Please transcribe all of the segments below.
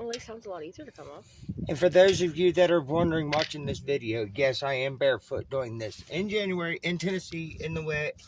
Well, it sounds a lot easier to come off. And for those of you that are wondering watching this video, yes, I am barefoot doing this in January in Tennessee in the wet,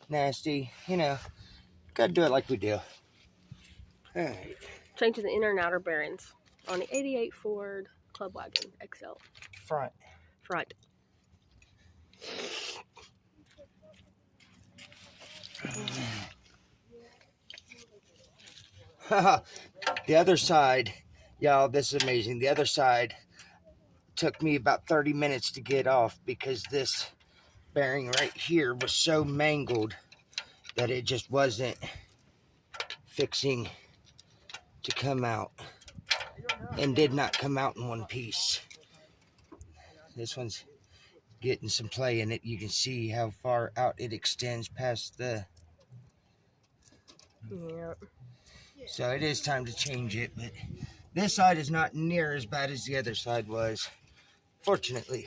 nasty. You know, gotta do it like we do. All right. Changing the inner and outer bearings on the 88 Ford Clubwagon XL. Front. Front. The other side, y'all, this is amazing. The other side took me about 30 minutes to get off because this bearing right here was so mangled that it just wasn't fixing to come out, and did not come out in one piece. This one's getting some play in it. You can see how far out it extends past the... Yeah. So it is time to change it, but this side is not near as bad as the other side was. Fortunately,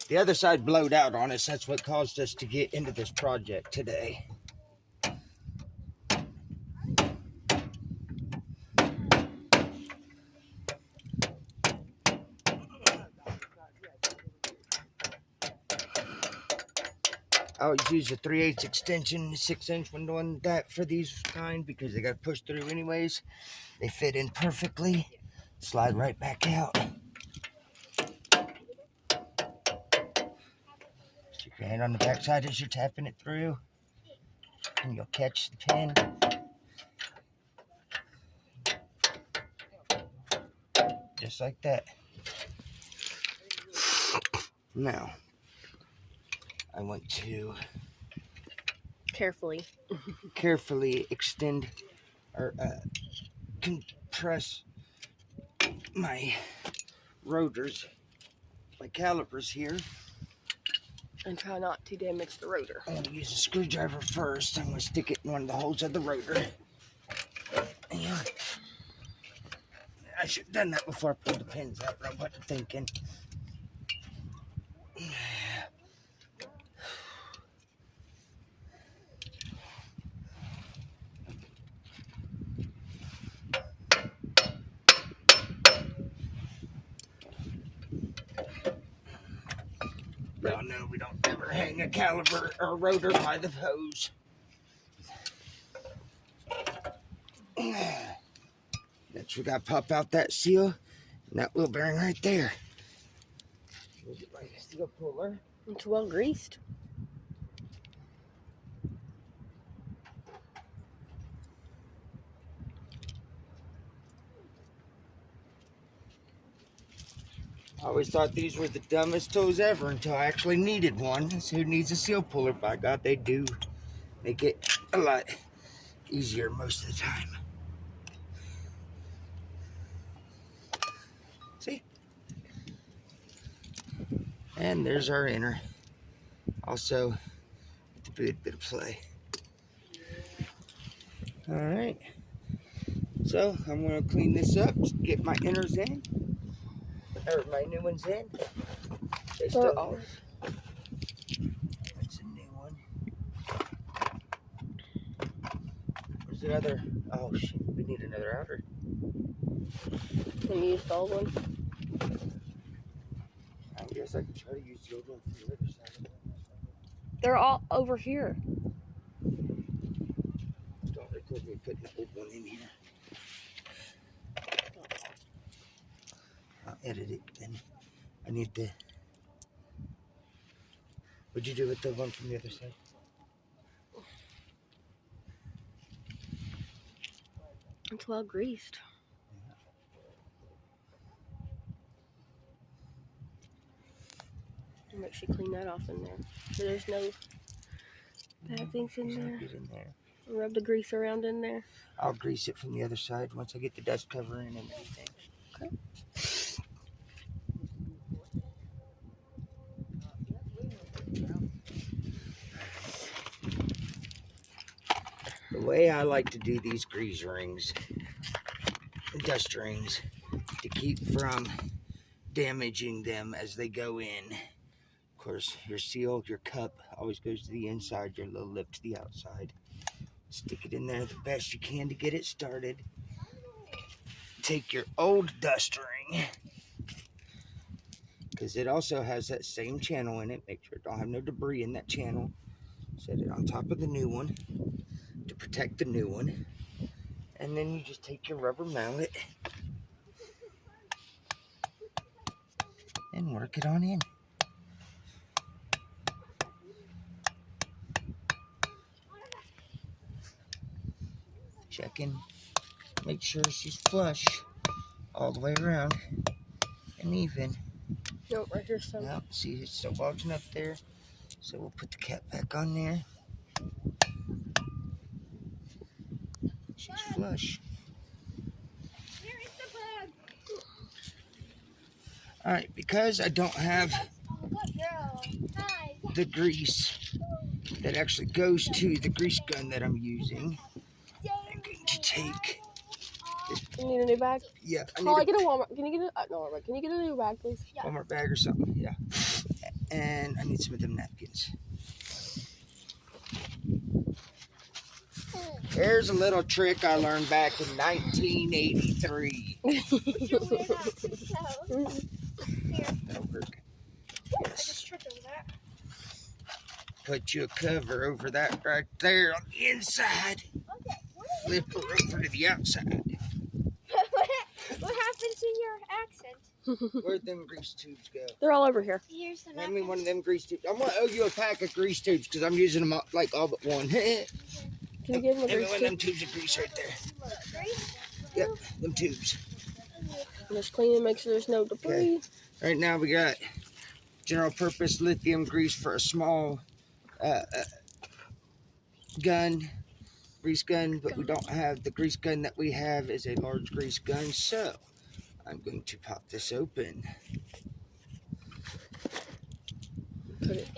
the other side blowed out on us. That's what caused us to get into this project today. I always use a 3/8 extension, 6-inch when doing that for these kind because they got pushed through anyways. They fit in perfectly, slide right back out. Stick your hand on the back side as you're tapping it through, and you'll catch the pin. Just like that. Now, I want to Carefully extend or compress my rotors, my calipers here. and try not to damage the rotor. I'm going to use a screwdriver first. I'm going to stick it in one of the holes of the rotor. And I should have done that before I pulled the pins out. I wasn't thinking. Well, no, we don't ever hang a caliper or rotor by the hose. Next, we got to pop out that seal and that wheel bearing right there. We'll get my steel puller. It's well greased. I always thought these were the dumbest tools ever until I actually needed one. So who needs a seal puller? By God, they do make it a lot easier most of the time. See? And there's our inner. Also, with a good bit of play. All right. So I'm going to clean this up, get my inners in. Or my new ones in. They still are. That's a new one. Where's the other? Oh shit, we need another outer. Can you use the old one? I guess I could try to use the old one for the other side. They're all over here. Don't record me putting the old one in here. I'll edit it then. I need the... What'd you do with the one from the other side? It's well greased. Make sure you clean that off in there. So there's no bad things in there. Get in there. Rub the grease around in there. I'll grease it from the other side once I get the dust cover in and everything. Okay. The way I like to do these grease rings, dust rings, to keep from damaging them as they go in. Of course, your seal, your cup always goes to the inside, your little lip to the outside. Stick it in there the best you can to get it started. take your old dust ring, because it also has that same channel in it. Make sure it don't have no debris in that channel. Set it on top of the new one to protect the new one. And then you just take your rubber mallet and work it on in. Check in, make sure she's flush all the way around and even. Nope, right here some. Now, see, it's still bulging up there. So we'll put the cap back on there. She's flush. Here is the bug. Alright, because I don't have Oh, good girl. Hi. the grease that actually goes to the grease gun that I'm using, I'm going to take this. You need a new bag? Yeah, I Oh, I need get a Walmart. Can you get a no Walmart? Can you get a new bag, please? a Walmart bag or something. Yeah. And I need some of them napkins. Here's a little trick I learned back in 1983. That'll work. Yes. Put you a cover over that right there on the inside. Flip her over to the outside. What happened to your accent? Where'd them grease tubes go? They're all over here. Here's the Hand me one of them grease tubes. I'm gonna owe you a pack of grease tubes because I'm using them like all but one. Hand Can you give them a me grease one of them tube? tubes of grease right there. Yep, them tubes. Just clean and make sure there's no debris. Right now we got general purpose lithium grease for a small grease gun, but we don't have the grease gun that we have is a large grease gun, so I'm going to pop this open. Put it.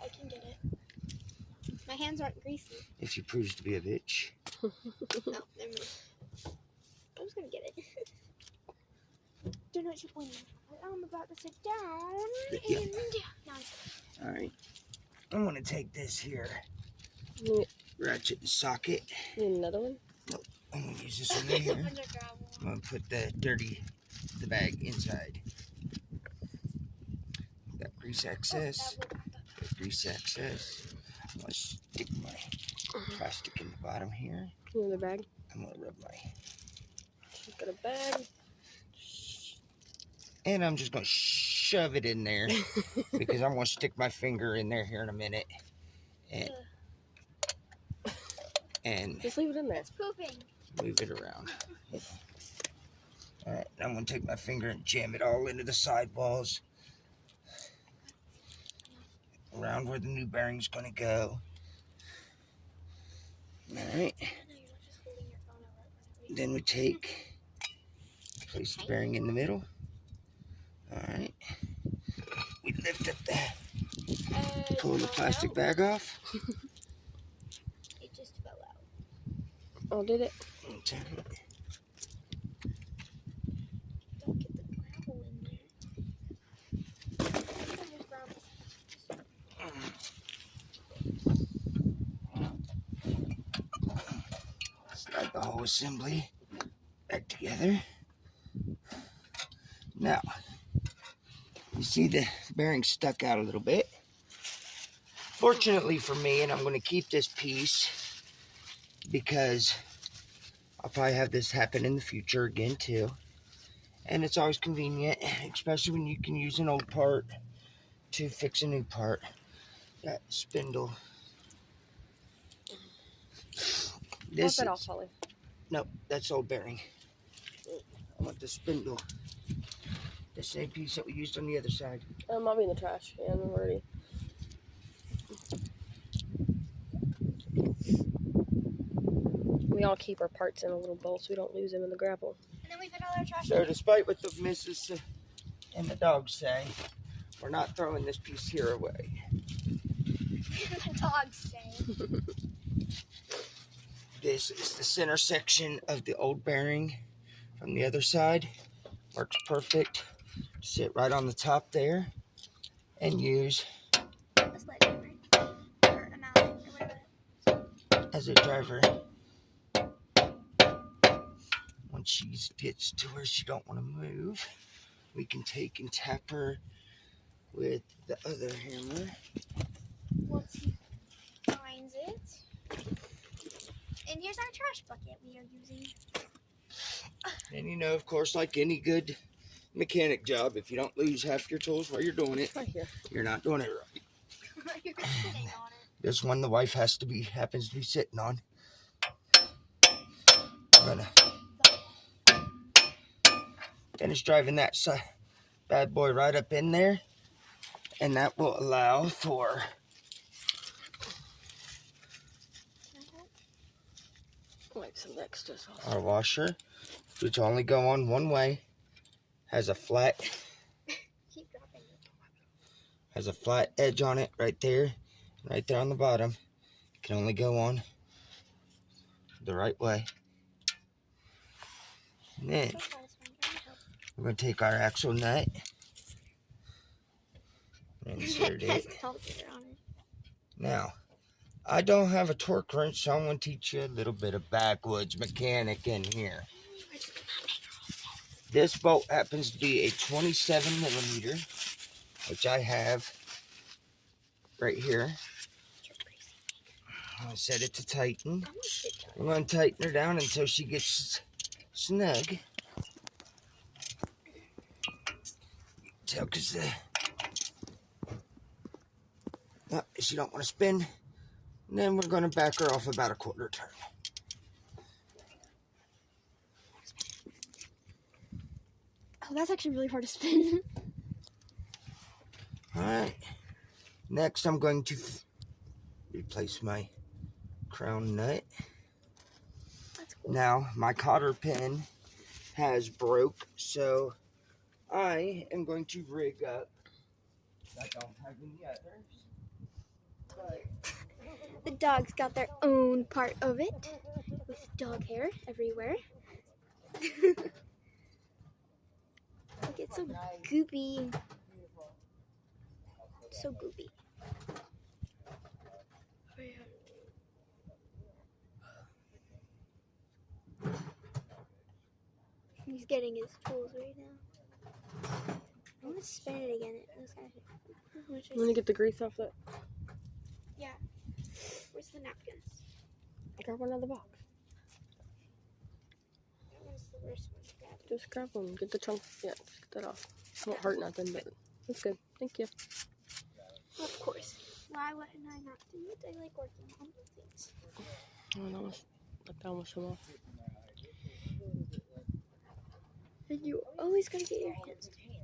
I can get it. My hands aren't greasy. If she proves to be a bitch. No, never mind. I'm just gonna get it. Do not you point. I'm about to sit down. Yeah. And now All right, I'm gonna take this here You ratchet and socket. need another one? I'm gonna use this one right here. I'm gonna put the bag inside. Got grease excess. Got grease excess. I'm gonna stick my plastic in the bottom here. You need a bag? I'm gonna rub my, She's got a bag. and I'm just gonna shove it in there because I'm gonna stick my finger in there here in a minute, and Just leave it in there. it's pooping. move it around. All right, I'm gonna take my finger and jam it all into the sidewalls, around where the new bearing's gonna go. All right. No, you're not just holding your phone over. Then we place the bearing in the middle. All right. We lift up pull the plastic bag off. It just fell out. Oh, did it? And turn it. Don't get the gravel in there. There's gravel. Slide the whole assembly back together. Now, you see the bearing stuck out a little bit. Fortunately for me, and I'm going to keep this piece because I'll probably have this happen in the future again too. And it's always convenient, especially when you can use an old part to fix a new part. That spindle. Pop it off, Holly. Nope, that's old bearing. I want the spindle. The same piece that we used on the other side. Might be in the trash. Yeah, I'm already. We all keep our parts in a little bowl so we don't lose them in the gravel. And then we put all our trash So despite what the missus and the dogs say, we're not throwing this piece here away. The dogs say. This is the center section of the old bearing from the other side. Works perfect. Sit right on the top there and use A sledgehammer. Or a mallet. Or whatever. as a driver. Once she gets to where she don't want to move, we can take and tap her with the other hammer. Once he finds it. And here's our trash bucket we are using. And you know, of course, like any good mechanic job, if you don't lose half your tools while you're doing it, Right here. you're not doing it right. You're sitting on it. This one the wife happens to be sitting on. I'm gonna finish driving that bad boy right up in there, and that will allow for Like some extra sauce. our washer, which only go on one way. Has a flat Keep dropping it. has a flat edge on it right there on the bottom. It can only go on the right way. And then we're going to take our axle nut and insert it. Now, I don't have a torque wrench, so I'm going to teach you a little bit of backwoods mechanic in here. This bolt happens to be a 27 millimeter, which I have right here. I'm going to set it to tighten. I'm going to tighten her down until she gets snug. Tell, because she don't want to spin. And then we're going to back her off about a quarter turn. Oh, that's actually really hard to spin. Alright. Next, I'm going to replace my crown nut. That's cool. Now, my cotter pin has broke, so I am going to rig up. I don't have any others. But The dogs got their own part of it with dog hair everywhere. Look, it's so goopy. So goopy. He's getting his tools right now. I want to spin it again. I'm gonna get the grease off that. Yeah. Where's the napkins? Grab one out of the box. That one's the worst one to grab. Just grab one. Get the chunk. Yeah, just get that off. Won't hurt nothing, but that's good. Thank you. Of course. Why wouldn't I not do it? I like working on things. Oh, that almost come off. And you always gotta get your hands dirty.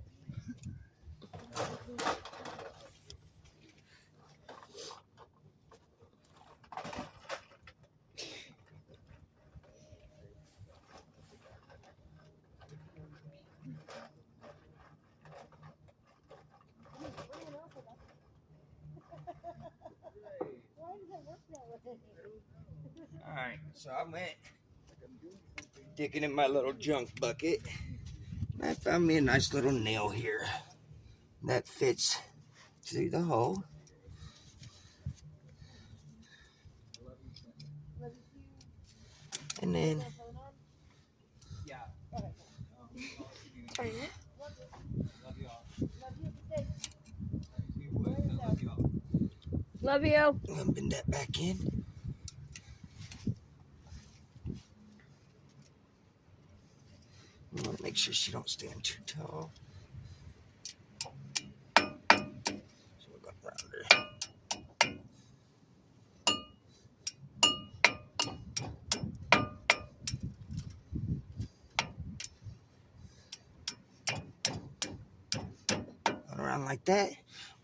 alright, so I went digging in my little junk bucket. I found me a nice little nail here that fits through the hole. And then Turn it. Love you. I'm gonna bend that back in. I want to make sure she don't stand too tall. So we're going around her. Going around like that.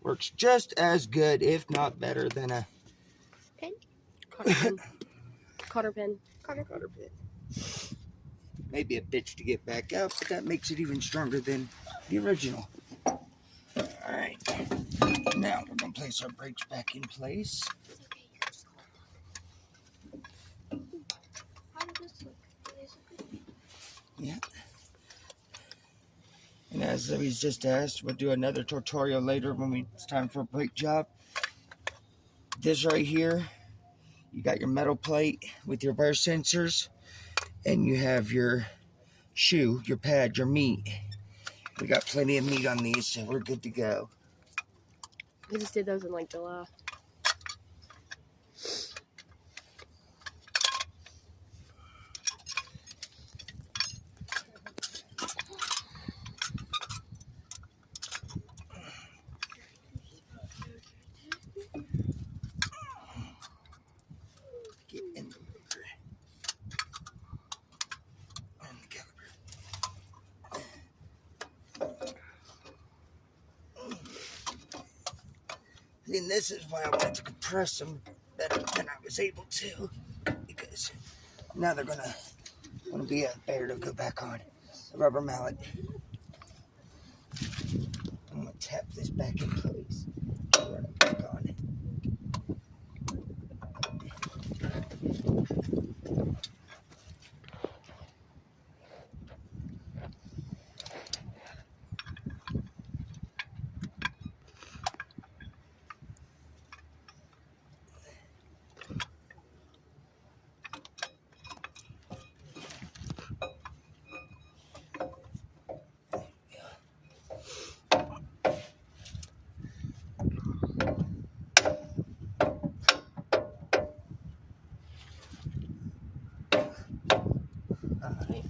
Works just as good, if not better, than a Pin? Cotter pin. Cotter pin. Carter. cotter pin. Maybe a bitch to get back out, but that makes it even stronger than the original. Alright. Now we're going to place our brakes back in place. It's okay. You just hold it. How does this look? Do they look good? Yeah. And as Zoe's just asked, we'll do another tutorial later when it's time for a brake job. This right here You got your metal plate with your wear sensors, and you have your shoe, your pad, your meat. We got plenty of meat on these, so we're good to go. I just did those in like July. Get in the motor. On the caliper. And this is why I wanted to compress them better than I was able to, because now they're gonna be a bear to go back on the rubber mallet. I'm gonna tap this back in place. Run it back on. Alright.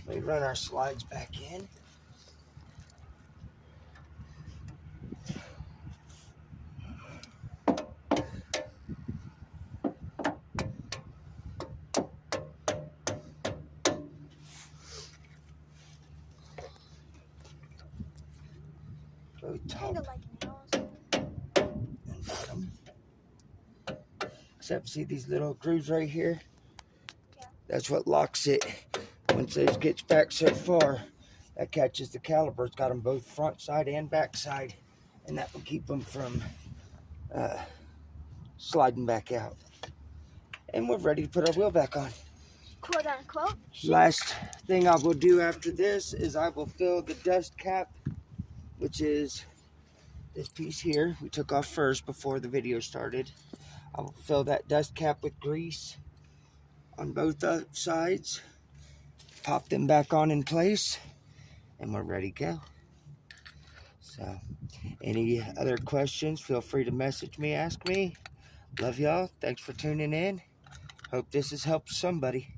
We run our slides back in. Really top Kinda like nails. and bottom. Except see these little grooves right here? Yeah. That's what locks it. Once it gets back so far, that catches the caliper. It's got them both front side and back side, and that will keep them from sliding back out. And we're ready to put our wheel back on. Quote unquote. Last thing I will do after this is I will fill the dust cap, which is this piece here we took off first before the video started. I will fill that dust cap with grease on both sides, pop them back on in place, and we're ready to go. So any other questions, feel free to message me, ask me. Love y'all. Thanks for tuning in. Hope this has helped somebody.